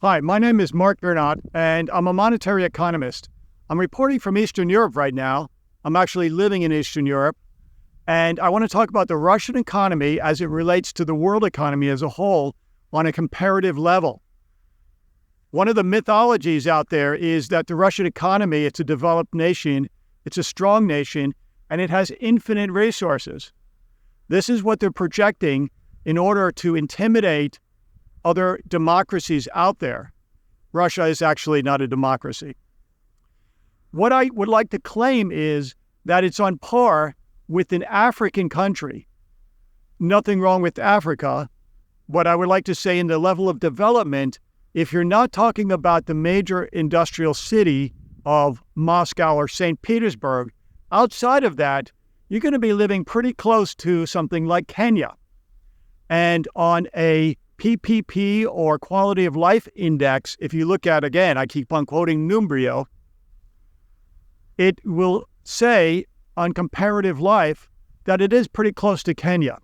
Hi, my name is Mark Bernot, and I'm a monetary economist. I'm reporting from Eastern Europe right now. I'm actually living in Eastern Europe, and I want to talk about the Russian economy as it relates to the world economy as a whole on a comparative level. One of the mythologies out there is that the Russian economy, it's a developed nation, it's a strong nation, and it has infinite resources. This is what they're projecting in order to intimidate other democracies out there. Russia is actually not a democracy. What I would like to claim is that it's on par with an African country. Nothing wrong with Africa. What I would like to say in the level of development, if you're not talking about the major industrial city of Moscow or St. Petersburg, outside of that, you're going to be living pretty close to something like Kenya. And on a PPP or quality of life index, if you look at, again, I keep on quoting Numbrio, it will say on comparative life that it is pretty close to Kenya.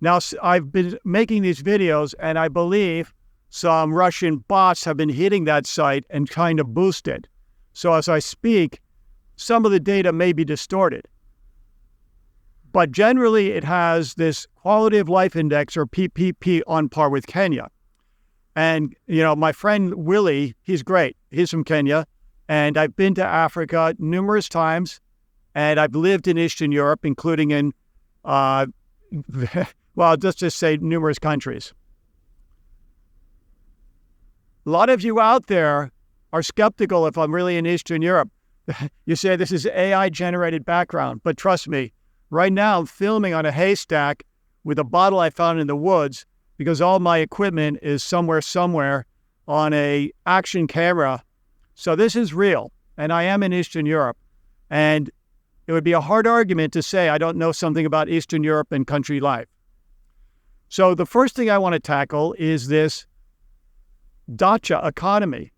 Now, I've been making these videos, and I believe some Russian bots have been hitting that site and trying to boost it. So as I speak, some of the data may be distorted. But generally, it has this quality of life index, or PPP, on par with Kenya. And, my friend Willie, he's great. He's from Kenya. And I've been to Africa numerous times. And I've lived in Eastern Europe, including in, let's just say numerous countries. A lot of you out there are skeptical if I'm really in Eastern Europe. You say this is AI-generated background. But trust me, right now I'm filming on a haystack with a bottle I found in the woods because all my equipment is somewhere on a action camera. So this is real, and I am in Eastern Europe. And it would be a hard argument to say I don't know something about Eastern Europe and country life. So the first thing I want to tackle is this dacha economy.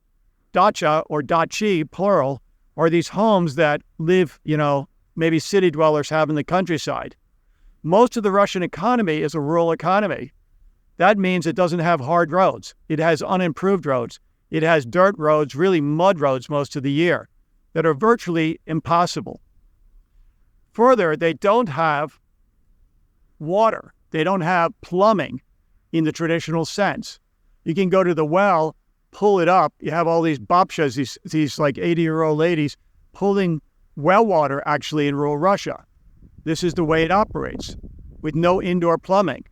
Dacha, or dachi, plural, are these homes that live, maybe city dwellers have in the countryside. Most of the Russian economy is a rural economy. That means it doesn't have hard roads. It has unimproved roads. It has dirt roads, really mud roads most of the year, that are virtually impossible. Further, they don't have water. They don't have plumbing in the traditional sense. You can go to the well, pull it up. You have all these babshas, these like 80-year-old ladies pulling well water actually in rural Russia. This is the way it operates, with no indoor plumbing.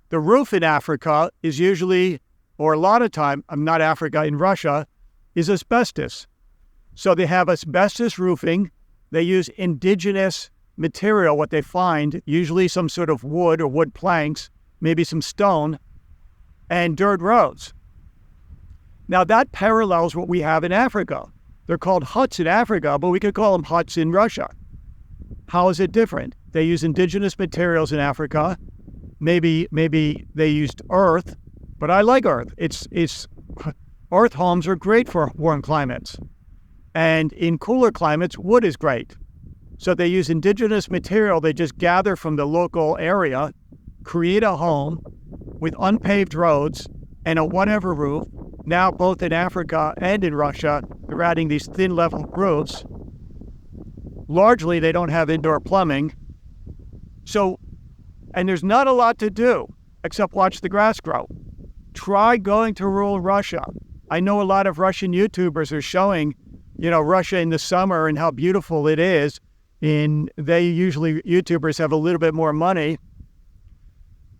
The roof in Africa is usually, or a lot of time, not Africa, in Russia, is asbestos. So they have asbestos roofing. They use indigenous material, what they find, usually some sort of wood or wood planks, maybe some stone, and dirt roads. Now that parallels what we have in Africa. They're called huts in Africa, but we could call them huts in Russia. How is it different? They use indigenous materials in Africa. Maybe they used earth, but I like earth. Earth homes are great for warm climates. And in cooler climates, wood is great. So they use indigenous material they just gather from the local area, create a home with unpaved roads and a whatever roof. Now, both in Africa and in Russia, they're adding these thin level roofs. Largely, they don't have indoor plumbing. And there's not a lot to do except watch the grass grow. Try going to rural Russia. I know a lot of Russian YouTubers are showing, Russia in the summer and how beautiful it is. YouTubers have a little bit more money.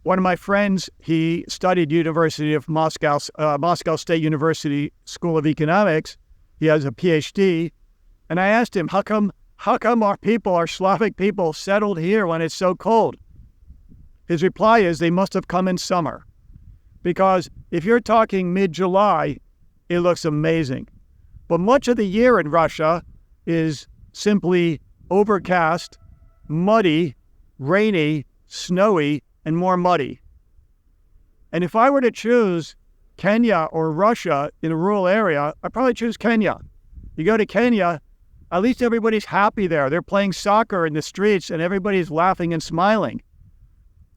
One of my friends, he studied University of Moscow State University School of Economics. He has a PhD. And I asked him, how come our Slavic people settled here when it's so cold? His reply is they must have come in summer. Because if you're talking mid-July, it looks amazing. But much of the year in Russia is simply overcast, muddy, rainy, snowy, and more muddy. And if I were to choose Kenya or Russia in a rural area, I'd probably choose Kenya. You go to Kenya, at least everybody's happy there. They're playing soccer in the streets and everybody's laughing and smiling.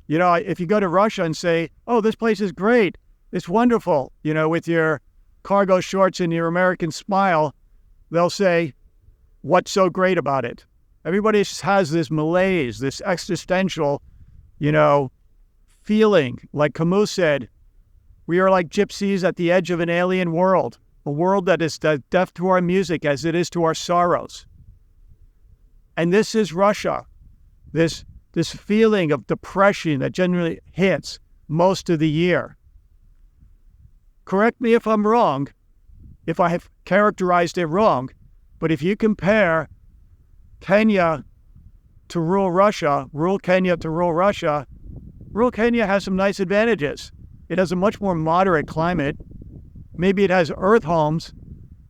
If you go to Russia and say, oh, this place is great, It's wonderful, with your cargo shorts and your American smile. They'll say, what's so great about it? Everybody has this malaise, this existential, feeling. Like Camus said, we are like gypsies at the edge of an alien world, a world that is deaf to our music as it is to our sorrows. And this is Russia, this feeling of depression that generally hits most of the year. Correct me if I'm wrong, if I have characterized it wrong, but if you compare Kenya to rural Kenya to rural Russia, rural Kenya has some nice advantages. It has a much more moderate climate. Maybe it has earth homes,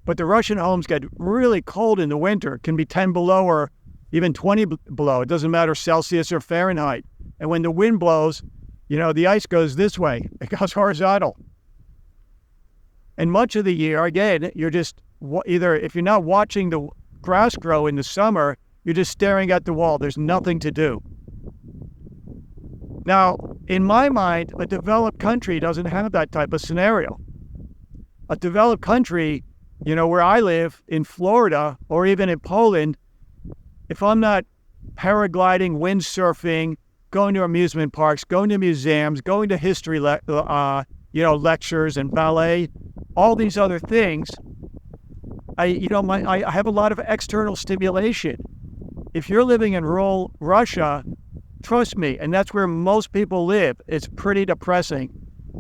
but the Russian homes get really cold in the winter. It can be 10 below or even 20 below. It doesn't matter Celsius or Fahrenheit. And when the wind blows, the ice goes this way. It goes horizontal. And much of the year, again, you're just either, if you're not watching the grass grow in the summer, you're just staring at the wall. There's nothing to do. Now, in my mind, a developed country doesn't have that type of scenario. A developed country, where I live in Florida or even in Poland, if I'm not paragliding, windsurfing, going to amusement parks, going to museums, going to history lectures and ballet, all these other things, I have a lot of external stimulation. If you're living in rural Russia, trust me, and that's where most people live, it's pretty depressing.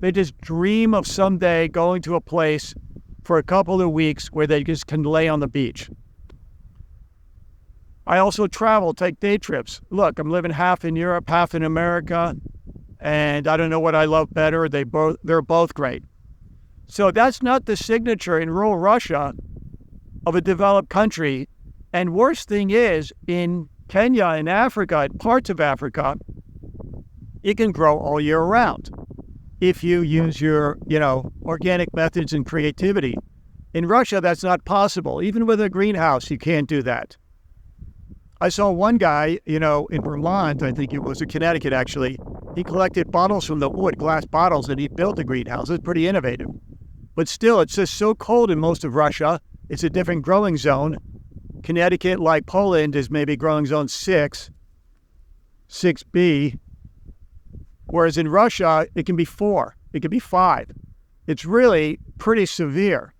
They just dream of someday going to a place for a couple of weeks where they just can lay on the beach. I also travel, take day trips. Look, I'm living half in Europe, half in America, and I don't know what I love better. They're both great. So that's not the signature in rural Russia of a developed country. And worst thing is, in Kenya and Africa, in parts of Africa, it can grow all year round if you use your, organic methods and creativity. In Russia, that's not possible. Even with a greenhouse, you can't do that. I saw one guy, in Vermont, I think it was in Connecticut actually, he collected bottles from the wood, glass bottles, and he built a greenhouse. It's pretty innovative. But still, it's just so cold in most of Russia. It's a different growing zone. Connecticut, like Poland, is maybe growing zone 6B, whereas in Russia, it can be 4, it can be 5. It's really pretty severe.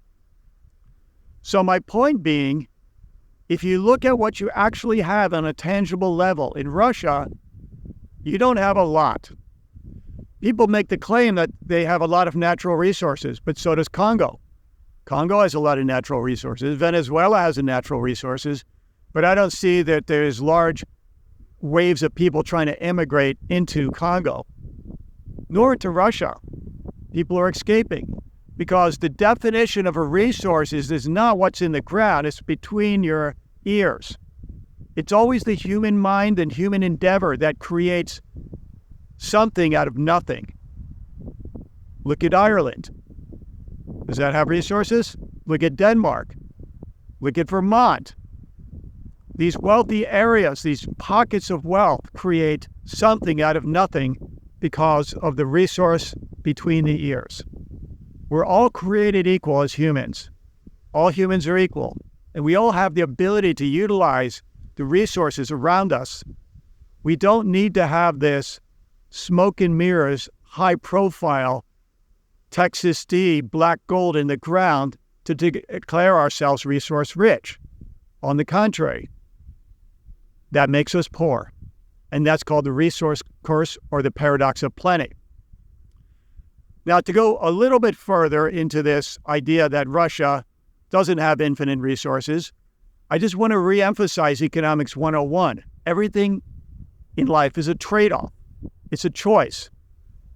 So my point being, if you look at what you actually have on a tangible level, in Russia, you don't have a lot. People make the claim that they have a lot of natural resources, but so does Congo. Congo has a lot of natural resources. Venezuela has natural resources, but I don't see that there's large waves of people trying to immigrate into Congo, nor to Russia. People are escaping because the definition of a resource is not what's in the ground, it's between your ears. It's always the human mind and human endeavor that creates something out of nothing. Look at Ireland. Does that have resources? Look at Denmark. Look at Vermont. These wealthy areas, these pockets of wealth, create something out of nothing because of the resource between the ears. We're all created equal as humans. All humans are equal. And we all have the ability to utilize the resources around us. We don't need to have this smoke and mirrors, high profile, Texas D, black gold in the ground to declare ourselves resource rich. On the contrary, that makes us poor. And that's called the resource curse or the paradox of plenty. Now, to go a little bit further into this idea that Russia doesn't have infinite resources, I just want to reemphasize Economics 101. Everything in life is a trade-off. It's a choice.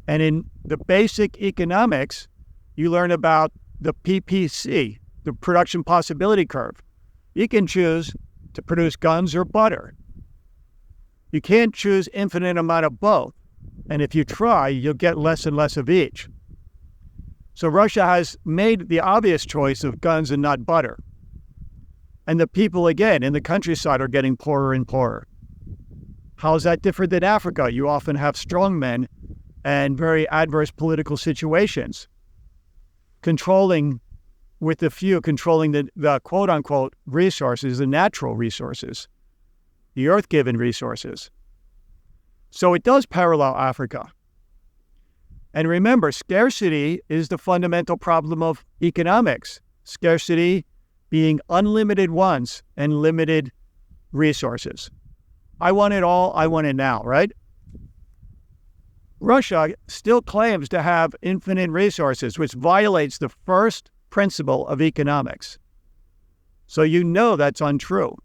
And in the basic economics, you learn about the PPC, the production possibility curve. You can choose to produce guns or butter. You can't choose infinite amount of both. And if you try, you'll get less and less of each. So Russia has made the obvious choice of guns and not butter. And the people, again, in the countryside are getting poorer and poorer. How is that different than Africa? You often have strong men and very adverse political situations. controlling, with the few, controlling the quote-unquote resources, the natural resources, the earth-given resources. So it does parallel Africa. And remember, scarcity is the fundamental problem of economics. Scarcity being unlimited wants and limited resources. I want it all, I want it now, right? Russia still claims to have infinite resources, which violates the first principle of economics. So you know that's untrue.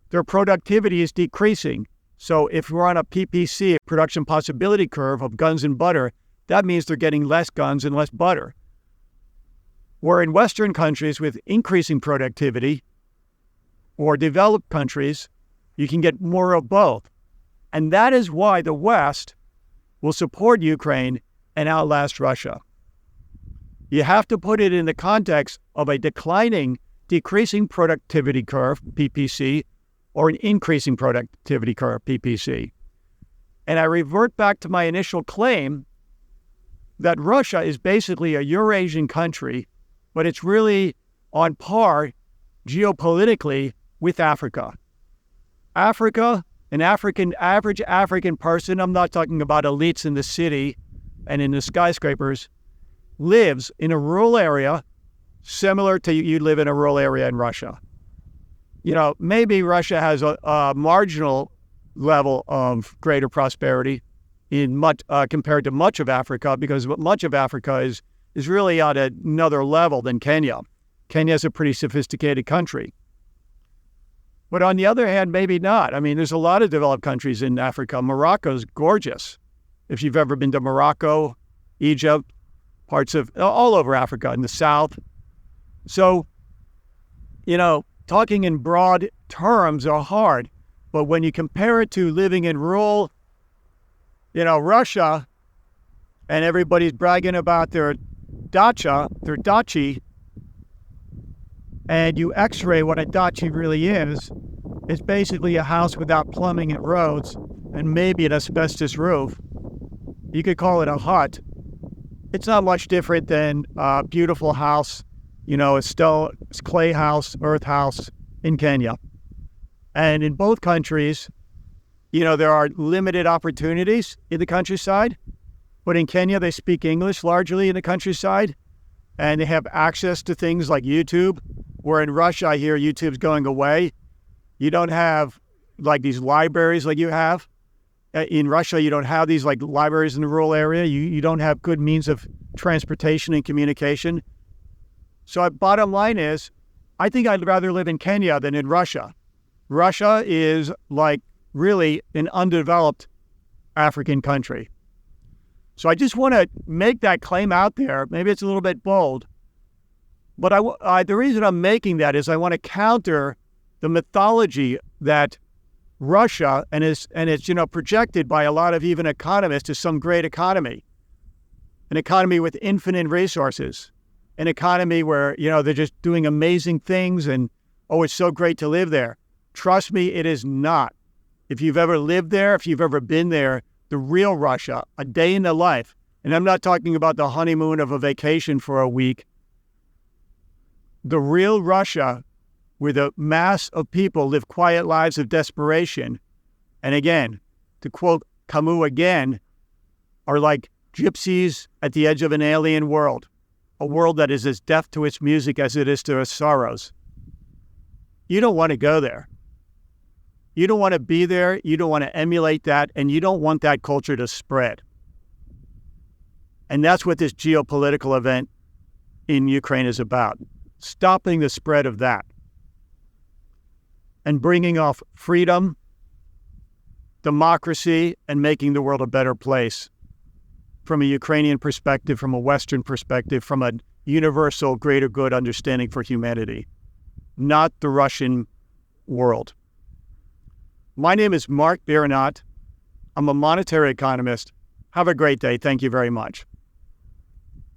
Their productivity is decreasing. So if we're on a PPC, production possibility curve of guns and butter, that means they're getting less guns and less butter. Where in Western countries with increasing productivity, or developed countries, you can get more of both. And that is why the West will support Ukraine and outlast Russia. You have to put it in the context of a decreasing productivity curve, PPC, or an increasing productivity curve, PPC. And I revert back to my initial claim that Russia is basically a Eurasian country, but it's really on par geopolitically with Africa. Africa, average African person, I'm not talking about elites in the city and in the skyscrapers, lives in a rural area similar to you live in a rural area in Russia. You know, maybe Russia has a marginal level of greater prosperity compared to much of Africa, because much of Africa is really on another level than Kenya. Kenya is a pretty sophisticated country. But on the other hand, maybe not. I mean, there's a lot of developed countries in Africa. Morocco's gorgeous. If you've ever been to Morocco, Egypt, parts of all over Africa in the south. So, you know, talking in broad terms are hard. But when you compare it to living in rural, Russia, and everybody's bragging about their dachi, and you x-ray what a dachi really is, it's basically a house without plumbing and roads and maybe an asbestos roof. You could call it a hut. It's not much different than a beautiful house, it's clay house, earth house in Kenya. And in both countries, there are limited opportunities in the countryside, but in Kenya, they speak English largely in the countryside, and they have access to things like YouTube, where in Russia, I hear YouTube's going away. You don't have like these libraries like you have. In Russia, you don't have these like libraries in the rural area. You don't have good means of transportation and communication. So bottom line is, I think I'd rather live in Kenya than in Russia. Russia is like really an undeveloped African country. So I just want to make that claim out there. Maybe it's a little bit bold, but the reason I'm making that is I want to counter the mythology that Russia and it's projected by a lot of even economists as some great economy, an economy with infinite resources, an economy where they're just doing amazing things and it's so great to live there. Trust me, it is not. If you've ever lived there, if you've ever been there, the real Russia, a day in the life, and I'm not talking about the honeymoon of a vacation for a week, the real Russia, where the mass of people live quiet lives of desperation, and again, to quote Camus again, are like gypsies at the edge of an alien world, a world that is as deaf to its music as it is to its sorrows. You don't want to go there. You don't want to be there, you don't want to emulate that, and you don't want that culture to spread. And that's what this geopolitical event in Ukraine is about, stopping the spread of that and bringing off freedom, democracy, and making the world a better place from a Ukrainian perspective, from a Western perspective, from a universal greater good understanding for humanity, not the Russian world. My name is Mark Baronat. I'm a monetary economist. Have a great day. Thank you very much.